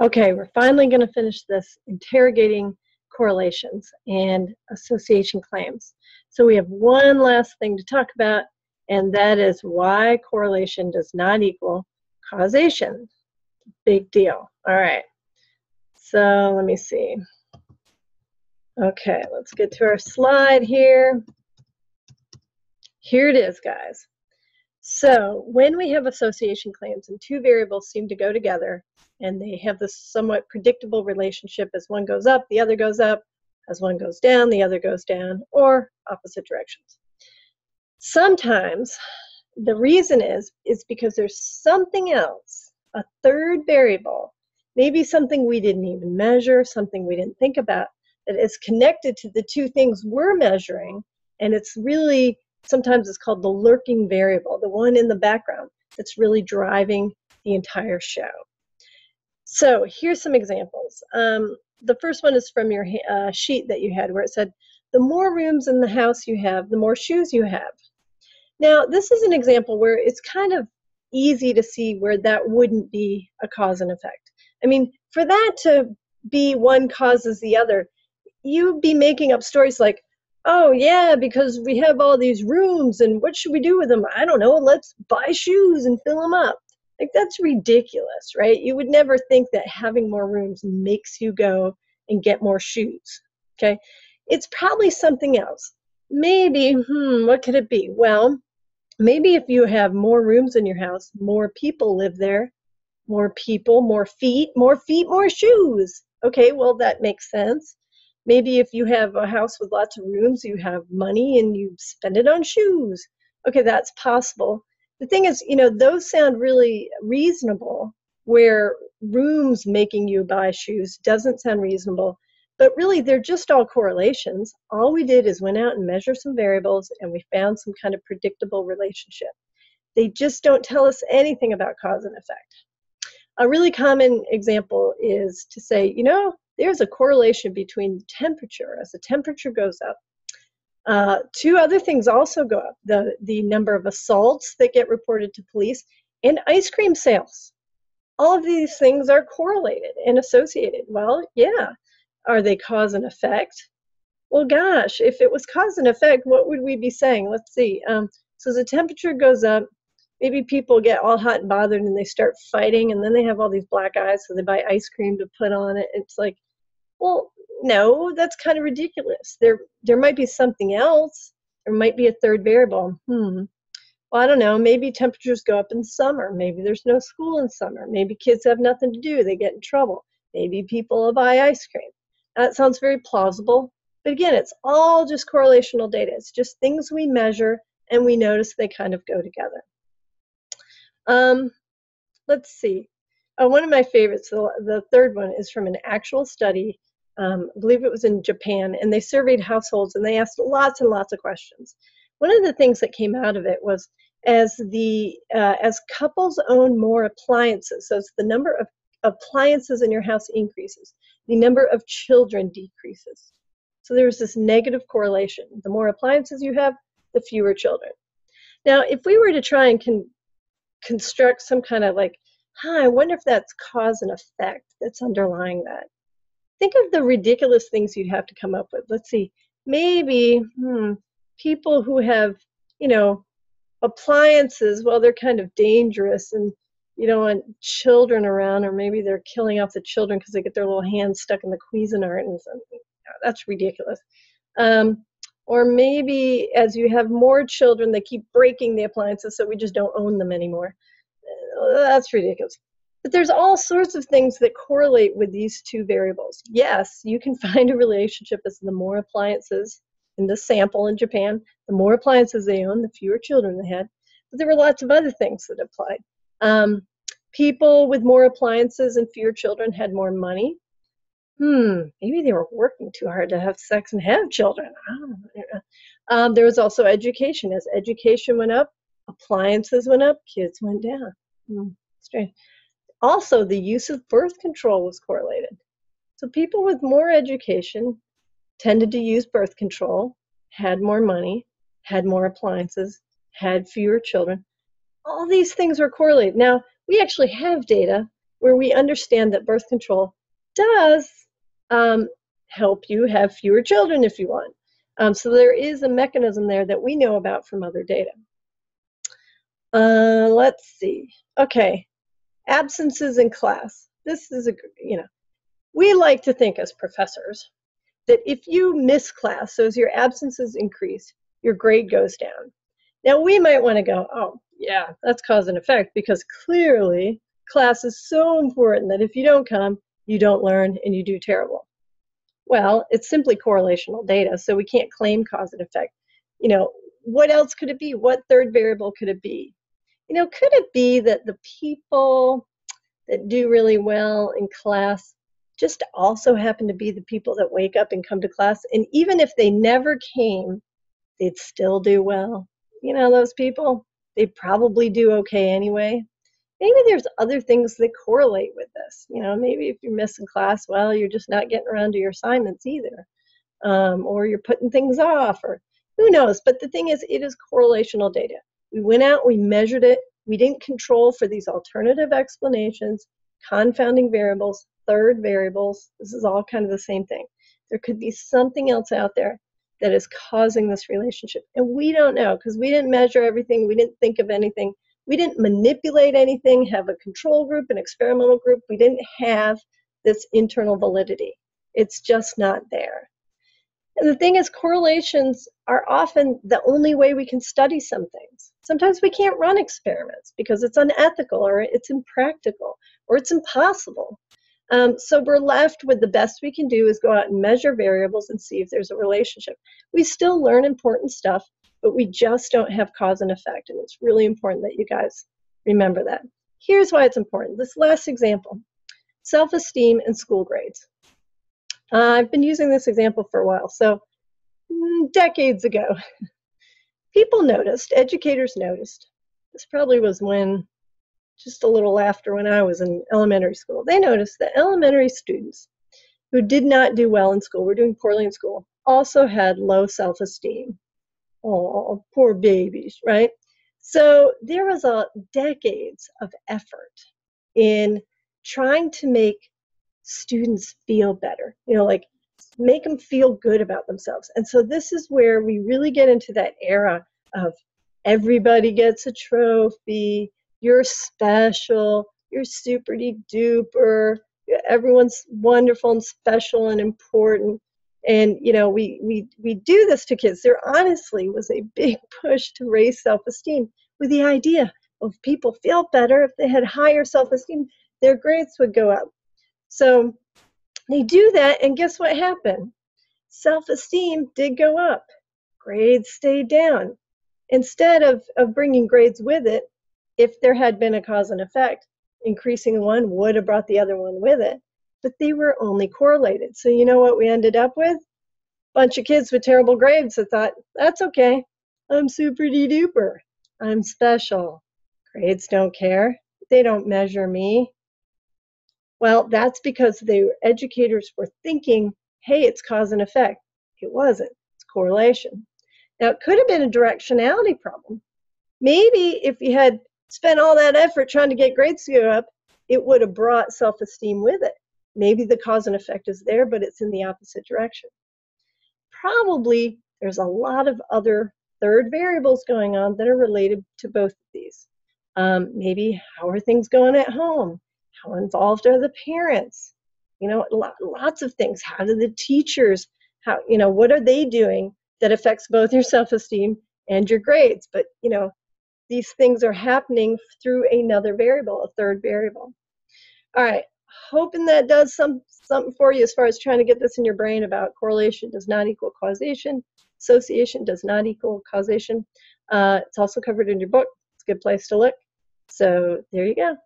Okay, we're finally going to finish this interrogating correlations and association claims. So we have one last thing to talk about, and that is why correlation does not equal causation. Big deal. All right. So let me see. Okay, let's get to our slide here. Here it is, guys. So when we have association claims and two variables seem to go together and they have this somewhat predictable relationship, as one goes up, the other goes up, as one goes down, the other goes down, or opposite directions. Sometimes the reason is because there's something else, a third variable, maybe something we didn't even measure, something we didn't think about, that is connected to the two things we're measuring, and it's really, sometimes it's called the lurking variable, the one in the background that's really driving the entire show. So here's some examples. The first one is from your sheet that you had where it said, the more rooms in the house you have, the more shoes you have. Now, this is an example where it's kind of easy to see where that wouldn't be a cause and effect. I mean, for that to be one causes the other, you'd be making up stories like, oh yeah, because we have all these rooms and what should we do with them? I don't know, let's buy shoes and fill them up. Like, that's ridiculous, right? You would never think that having more rooms makes you go and get more shoes, okay? It's probably something else. Maybe, what could it be? Well, maybe if you have more rooms in your house, more people live there, more people, more feet, more shoes. Okay, well, that makes sense. Maybe if you have a house with lots of rooms, you have money and you spend it on shoes. Okay, that's possible. The thing is, those sound really reasonable, where rooms making you buy shoes doesn't sound reasonable. But really, they're just all correlations. All we did is went out and measured some variables, and we found some kind of predictable relationship. They just don't tell us anything about cause and effect. A really common example is to say, there's a correlation between temperature. As the temperature goes up, two other things also go up, the number of assaults that get reported to police and ice cream sales. All of these things are correlated and associated. Well, yeah. Are they cause and effect? Well, gosh, if it was cause and effect, what would we be saying? Let's see. So the temperature goes up, maybe people get all hot and bothered and they start fighting, and then they have all these black eyes, so they buy ice cream to put on it. It's like, well, no, that's kind of ridiculous. There might be something else. There might be a third variable. Well, I don't know. Maybe temperatures go up in summer. Maybe there's no school in summer. Maybe kids have nothing to do. They get in trouble. Maybe people buy ice cream. That sounds very plausible. But again, it's all just correlational data. It's just things we measure and we notice they kind of go together. Let's see. One of my favorites, the third one, is from an actual study. I believe it was in Japan, and they surveyed households and they asked lots and lots of questions. One of the things that came out of it was as couples own more appliances, so as the number of appliances in your house increases, the number of children decreases. So there's this negative correlation. The more appliances you have, the fewer children. Now, if we were to try and construct some kind of I wonder if that's cause and effect that's underlying that. Think of the ridiculous things you'd have to come up with. Let's see, maybe people who have, appliances, well, they're kind of dangerous and you don't want children around, or maybe they're killing off the children because they get their little hands stuck in the Cuisinart and something. That's ridiculous. Or maybe as you have more children, they keep breaking the appliances, so we just don't own them anymore. That's ridiculous. But there's all sorts of things that correlate with these two variables. Yes, you can find a relationship as the more appliances in the sample in Japan, the more appliances they owned, the fewer children they had. But there were lots of other things that applied. People with more appliances and fewer children had more money. Maybe they were working too hard to have sex and have children. There was also education. As education went up, appliances went up, kids went down. Strange. Also, the use of birth control was correlated. So people with more education tended to use birth control, had more money, had more appliances, had fewer children. All these things were correlated. Now, we actually have data where we understand that birth control does help you have fewer children if you want. So there is a mechanism there that we know about from other data. Let's see. Okay, absences in class. This is we like to think as professors that if you miss class, so as your absences increase, your grade goes down. Now we might want to go, oh yeah, that's cause and effect, because clearly class is so important that if you don't come, you don't learn and you do terrible. Well, it's simply correlational data, so we can't claim cause and effect. What else could it be? What third variable could it be? Could it be that the people that do really well in class just also happen to be the people that wake up and come to class, and even if they never came, they'd still do well? Those people, they probably do okay anyway. Maybe there's other things that correlate with this. Maybe if you're missing class, well, you're just not getting around to your assignments either. Or you're putting things off, or who knows. But the thing is, it is correlational data. We went out, we measured it. We didn't control for these alternative explanations, confounding variables, third variables. This is all kind of the same thing. There could be something else out there that is causing this relationship. And we don't know, because we didn't measure everything. We didn't think of anything. We didn't manipulate anything, have a control group, an experimental group. We didn't have this internal validity. It's just not there. And the thing is, correlations are often the only way we can study some things. Sometimes we can't run experiments because it's unethical, or it's impractical, or it's impossible. So we're left with the best we can do is go out and measure variables and see if there's a relationship. We still learn important stuff, but we just don't have cause and effect. And it's really important that you guys remember that. Here's why it's important. This last example, self-esteem and school grades. I've been using this example for a while. So decades ago, people noticed, educators noticed, this probably was just a little after when I was in elementary school, they noticed that elementary students who did not do well in school, were doing poorly in school, also had low self-esteem. Oh, poor babies, right? So there was decades of effort in trying to make students feel better, like make them feel good about themselves. And so this is where we really get into that era of everybody gets a trophy, you're special, you're super duper, everyone's wonderful and special and important. And we do this to kids. There honestly was a big push to raise self-esteem with the idea of people feel better if they had higher self-esteem, their grades would go up. So they do that, and guess what happened? Self-esteem did go up. Grades stayed down. Instead of bringing grades with it, if there had been a cause and effect, increasing one would have brought the other one with it, but they were only correlated. So you know what we ended up with? Bunch of kids with terrible grades that thought, that's okay, I'm super duper, I'm special. Grades don't care, they don't measure me. Well, that's because the educators were thinking, hey, it's cause and effect. It wasn't, it's correlation. Now, it could have been a directionality problem. Maybe if you had spent all that effort trying to get grades to go up, it would have brought self-esteem with it. Maybe the cause and effect is there, but it's in the opposite direction. Probably there's a lot of other third variables going on that are related to both of these. Maybe how are things going at home? How involved are the parents? Lots of things. How do the teachers, what are they doing that affects both your self-esteem and your grades? But, these things are happening through another variable, a third variable. All right, hoping that does something for you as far as trying to get this in your brain about correlation does not equal causation. Association does not equal causation. It's also covered in your book. It's a good place to look. So there you go.